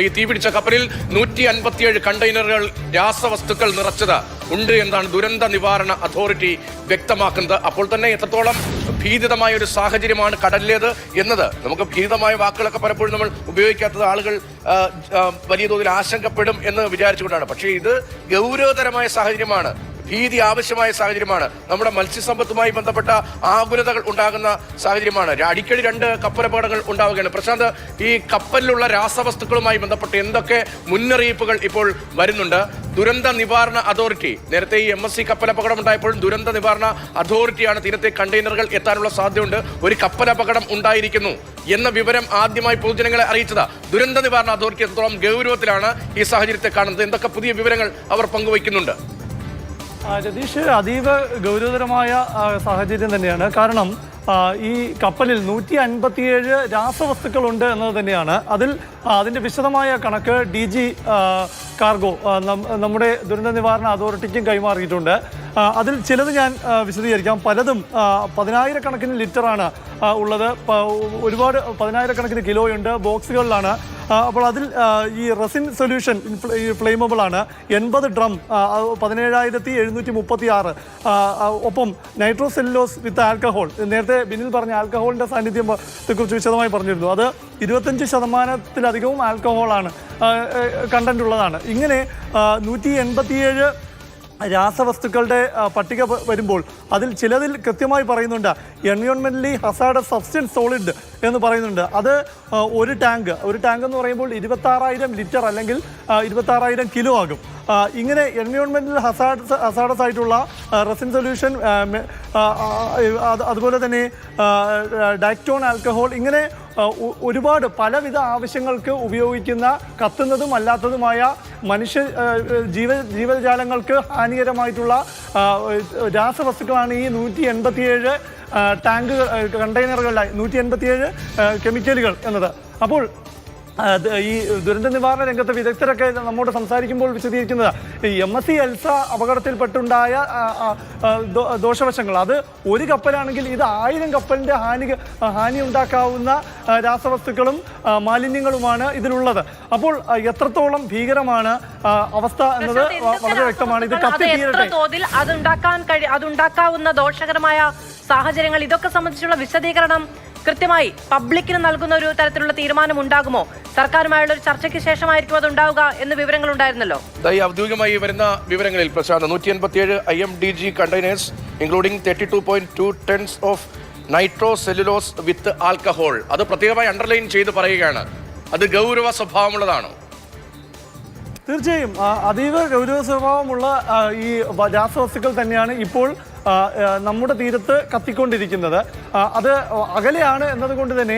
ഈ തീപിടിച്ച കപ്പലിൽ 157 കണ്ടെയ്നറുകൾ രാസവസ്തുക്കൾ നിറച്ചത് ഉണ്ട് എന്നാണ് ദുരന്ത നിവാരണ അതോറിറ്റി വ്യക്തമാക്കുന്നത്. അപ്പോൾ തന്നെ എത്രത്തോളം ഭീതിതമായ ഒരു സാഹചര്യമാണ് കടലിലേത് എന്നത് നമുക്ക് ഭീതിതമായ വാക്കുകളൊക്കെ പലപ്പോഴും നമ്മൾ ഉപയോഗിക്കാത്തത് ആളുകൾ വലിയ തോതിൽ ആശങ്കപ്പെടും എന്ന് വിചാരിച്ചുകൊണ്ടാണ്. പക്ഷേ ഇത് ഗൗരവതരമായ സാഹചര്യമാണ്, ഭീതി ആവശ്യമായ സാഹചര്യമാണ്. നമ്മുടെ മത്സ്യസമ്പത്തുമായി ബന്ധപ്പെട്ട ആകുലതകൾ ഉണ്ടാകുന്ന സാഹചര്യമാണ്. അടിക്കടി 2 കപ്പലപകടങ്ങൾ ഉണ്ടാവുകയാണ്. പ്രശാന്ത്, ഈ കപ്പലിലുള്ള രാസവസ്തുക്കളുമായി ബന്ധപ്പെട്ട് എന്തൊക്കെ മുന്നറിയിപ്പുകൾ ഇപ്പോൾ വരുന്നുണ്ട്? ദുരന്ത നിവാരണ അതോറിറ്റി, നേരത്തെ ഈ MSC കപ്പലപകടം ഉണ്ടായപ്പോഴും ദുരന്ത നിവാരണ അതോറിറ്റിയാണ് തീരത്തെ കണ്ടെയ്നറുകൾ എത്താനുള്ള സാധ്യതയുണ്ട്, ഒരു കപ്പലപകടം ഉണ്ടായിരിക്കുന്നു എന്ന വിവരം ആദ്യമായി പൊതുജനങ്ങളെ അറിയിച്ചത്. ദുരന്ത നിവാരണ അതോറിറ്റി എത്രത്തോളം ഗൗരവത്തിലാണ് ഈ സാഹചര്യത്തെ കാണുന്നത്? എന്തൊക്കെ പുതിയ വിവരങ്ങൾ അവർ പങ്കുവയ്ക്കുന്നുണ്ട്? രതീഷ്, അതീവ ഗൗരവതരമായ സാഹചര്യം തന്നെയാണ്. കാരണം ഈ കപ്പലിൽ 157 രാസവസ്തുക്കളുണ്ട് എന്നത് തന്നെയാണ്. അതിൻ്റെ വിശദമായ കണക്ക് DG കാർഗോ നമ്മുടെ ദുരന്ത നിവാരണ അതോറിറ്റിക്കും കൈമാറിയിട്ടുണ്ട്. അതിൽ ചിലത് ഞാൻ വിശദീകരിക്കാം. പലതും 10,000 കണക്കിന് ലിറ്ററാണ് ഉള്ളത്, ഒരുപാട് 10,000 കണക്കിന് കിലോയുണ്ട്, ബോക്സുകളിലാണ്. അപ്പോൾ അതിൽ ഈ റെസിൻ സൊല്യൂഷൻ ഫ്ലെയിമബിൾ ആണ്, 80 ഡ്രം, 17,736. ഒപ്പം നൈട്രോസെല്ലുലോസ് വിത്ത് ആൽക്കഹോൾ, നേരത്തെ ബിനിൽ പറഞ്ഞ ആൽക്കഹോളിൻ്റെ സാന്നിധ്യത്തെക്കുറിച്ച് വിശദമായി പറഞ്ഞിരുന്നു. അത് 25%-ലധികവും ആൽക്കഹോളാണ് കണ്ടന്റ് ഉള്ളതാണ്. ഇങ്ങനെ 187 രാസവസ്തുക്കളുടെ പട്ടിക വരുമ്പോൾ അതിൽ ചിലതിൽ കൃത്യമായി പറയുന്നുണ്ട് എൻവയോൺമെൻ്റലി ഹസാർഡസ് സബ്സ്റ്റൻസ് സോളിഡ് എന്ന് പറയുന്നുണ്ട്. അത് ഒരു ടാങ്ക് എന്ന് പറയുമ്പോൾ 26,000 ലിറ്റർ അല്ലെങ്കിൽ 26,000 കിലോ ആകും. ഇങ്ങനെ എൻവയോൺമെൻ്റൽ ഹസാർഡസ് ആയിട്ടുള്ള റെസിൻ സൊല്യൂഷൻ, അതുപോലെ തന്നെ ഡയക്ടോൺ ആൽക്കഹോൾ, ഇങ്ങനെ ഒരുപാട് പലവിധ ആവശ്യങ്ങൾക്ക് ഉപയോഗിക്കുന്ന കത്തുന്നതും അല്ലാത്തതുമായ മനുഷ്യ ജീവജാലങ്ങൾക്ക് ഹാനികരമായിട്ടുള്ള രാസവസ്തുക്കളാണ് ഈ 187 കണ്ടെയ്നറുകളിലായി 187 കെമിക്കലുകൾ എന്നത്. അപ്പോൾ ഈ ദുരന്ത നിവാരണ രംഗത്തെ വിദഗ്ധരൊക്കെ നമ്മോട് സംസാരിക്കുമ്പോൾ വിശദീകരിക്കുന്നത് MSC എൽസ അപകടത്തിൽപ്പെട്ടുണ്ടായ ദോഷവശങ്ങൾ, അത് ഒരു കപ്പലാണെങ്കിൽ ഇത് 1000 കപ്പലിൻ്റെ ഹാനി ഉണ്ടാക്കാവുന്ന രാസവസ്തുക്കളും മാലിന്യങ്ങളുമാണ് ഇതിലുള്ളത്. അപ്പോൾ എത്രത്തോളം ഭീകരമാണ് അവസ്ഥ എന്നത് വളരെ വ്യക്തമാണ്. ഇത് തോതിൽ അതുണ്ടാക്കാവുന്ന ദോഷകരമായ സാഹചര്യങ്ങൾ, ഇതൊക്കെ സംബന്ധിച്ചുള്ള വിശദീകരണം കൃത്യമായി പബ്ലിക്കിന് നൽകുന്ന ഒരു തരത്തിലുള്ള തീരുമാനം ഉണ്ടാകുമോ? സർക്കാരുമായുള്ള ഒരു ചർച്ചയ്ക്ക് ശേഷമായിരിക്കും അത് ഉണ്ടാവുക എന്ന് വിവരങ്ങൾ ഉണ്ടായിരുന്നല്ലോ. ഔദ്യോഗികമായി വരുന്ന വിവരങ്ങളിൽ Prashant 187 IMDG containers including 32.2 tons of nitrocellulose with alcohol, അത് പ്രത്യേകമായി അണ്ടർലൈൻ ചെയ്ത് പറയുകയാണ്. അത് ഗൗരവ സ്വഭാവമുള്ളതാണോ? തീർച്ചയായും അതീവ ഗൗരവ സ്വഭാവമുള്ള ഈ രാസവസ്തുക്കൾ തന്നെയാണ് ഇപ്പോൾ നമ്മുടെ തീരത്ത് കത്തിക്കൊണ്ടിരിക്കുന്നത്. അത് അകലെയാണ് എന്നതുകൊണ്ട് തന്നെ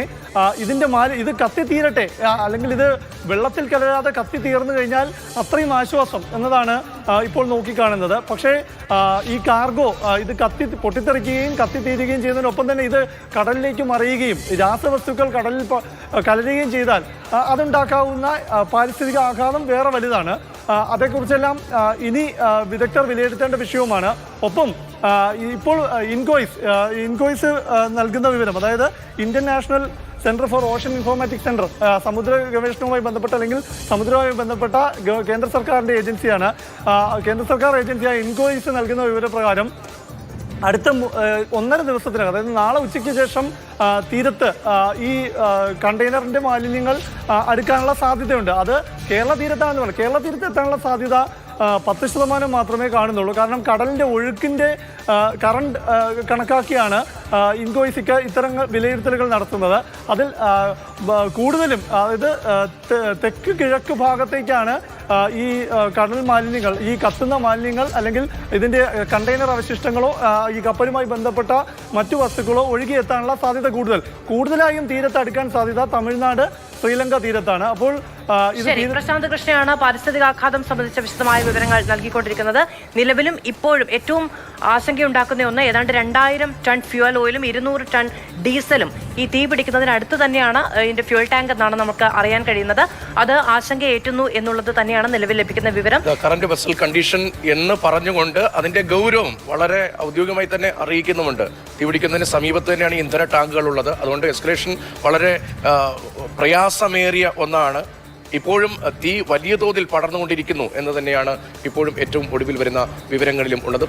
ഇത് കത്തിത്തീരട്ടെ, അല്ലെങ്കിൽ ഇത് വെള്ളത്തിൽ കലരാതെ കത്തിത്തീർന്നു കഴിഞ്ഞാൽ അത്രയും ആശ്വാസം എന്നതാണ് ഇപ്പോൾ നോക്കിക്കാണുന്നത്. പക്ഷേ ഈ കാർഗോ ഇത് പൊട്ടിത്തെറിക്കുകയും കത്തിത്തീരുകയും ചെയ്യുന്നതിനൊപ്പം തന്നെ ഇത് കടലിലേക്ക് മറിയുകയും രാസവസ്തുക്കൾ കടലിൽ കലരുകയും ചെയ്താൽ അതുണ്ടാക്കാവുന്ന പാരിസ്ഥിതിക ആഘാതം വേറെ വലുതാണ്. അതേക്കുറിച്ചെല്ലാം ഇനി വിദഗ്ധർ വിലയിരുത്തേണ്ട വിഷയവുമാണ്. ഒപ്പം ഇപ്പോൾ ഇൻകോയ്സ് നൽകുന്ന വിവരം, അതായത് Indian national centre for Ocean informatics centre, സമുദ്ര ഗവേഷണവുമായി ബന്ധപ്പെട്ട അല്ലെങ്കിൽ സമുദ്രവുമായി ബന്ധപ്പെട്ട കേന്ദ്ര സർക്കാരിൻ്റെ ഏജൻസിയാണ്. കേന്ദ്ര സർക്കാർ ഏജൻസിയായ ഇൻകോയ്സ് നൽകുന്ന വിവരപ്രകാരം അടുത്ത 1.5 ദിവസത്തിനകം, അതായത് നാളെ ഉച്ചയ്ക്ക് ശേഷം തീരത്ത് ഈ കണ്ടെയ്നറിൻ്റെ മാലിന്യങ്ങൾ അടുക്കാനുള്ള സാധ്യതയുണ്ട്. അത് കേരള തീരത്താണെന്ന് പറയുന്നത്. കേരള തീരത്ത് എത്താനുള്ള സാധ്യത 10% മാത്രമേ കാണുന്നുള്ളൂ. കാരണം കടലിൻ്റെ ഒഴുക്കിൻ്റെ കറണ്ട് കണക്കാക്കിയാണ് ഇൻകോയ്സിക്ക് ഇത്തരം വിലയിരുത്തലുകൾ നടത്തുന്നത്. അതിൽ കൂടുതലും, അതായത് തെക്ക് കിഴക്ക് ഭാഗത്തേക്കാണ് ഈ കടൽ മാലിന്യങ്ങൾ, ഈ കത്തുന്ന മാലിന്യങ്ങൾ അല്ലെങ്കിൽ ഇതിൻ്റെ കണ്ടെയ്നർ അവശിഷ്ടങ്ങളോ ഈ കപ്പലുമായി ബന്ധപ്പെട്ട മറ്റു വസ്തുക്കളോ ഒഴുകിയെത്താനുള്ള സാധ്യത കൂടുതലായും തീരത്ത് അടുക്കാൻ സാധ്യത തമിഴ്നാട്, ശ്രീലങ്ക തീരത്താണ്. അപ്പോൾ പ്രശാന്ത് കൃഷ്ണയാണ് പാരിസ്ഥിതികാഘാതം സംബന്ധിച്ച വിശദമായ വിവരങ്ങൾ നൽകിക്കൊണ്ടിരിക്കുന്നത്. നിലവിലും ഇപ്പോഴും ഏറ്റവും ആശങ്കയുണ്ടാക്കുന്ന ഒന്ന്, ഏതാണ്ട് 2000 ടൺ ഫ്യൂവൽ ഓയിലും 200 ടൺ ഡീസലും ഈ തീ പിടിക്കുന്നതിനടുത്ത് തന്നെയാണ് ഇതിന്റെ ഫ്യൂൽ ടാങ്ക് എന്നാണ് നമുക്ക് അറിയാൻ കഴിയുന്നത്. അത് ആശങ്കയേറ്റുന്നു എന്നുള്ളത് തന്നെയാണ് നിലവിൽ ലഭിക്കുന്ന വിവരം. കറന്റ് വെസൽ കണ്ടീഷൻ എന്ന് പറഞ്ഞുകൊണ്ട് അതിന്റെ ഗൗരവം വളരെ ഔദ്യോഗികമായി തന്നെ അറിയിക്കുന്നുമുണ്ട്. തീ പിടിക്കുന്നതിന് സമീപത്ത് തന്നെയാണ് ഇന്ധന ടാങ്കുകൾ ഉള്ളത്. അതുകൊണ്ട് എസ്കലേഷൻ വളരെ പ്രയാസമേറിയ ഒന്നാണ്. ഇപ്പോഴും തീ വലിയ തോതിൽ പടർന്നുകൊണ്ടിരിക്കുന്നു എന്ന് തന്നെയാണ് ഇപ്പോഴും ഏറ്റവും ഒടുവിൽ വരുന്ന വിവരങ്ങളിലും ഉള്ളത്.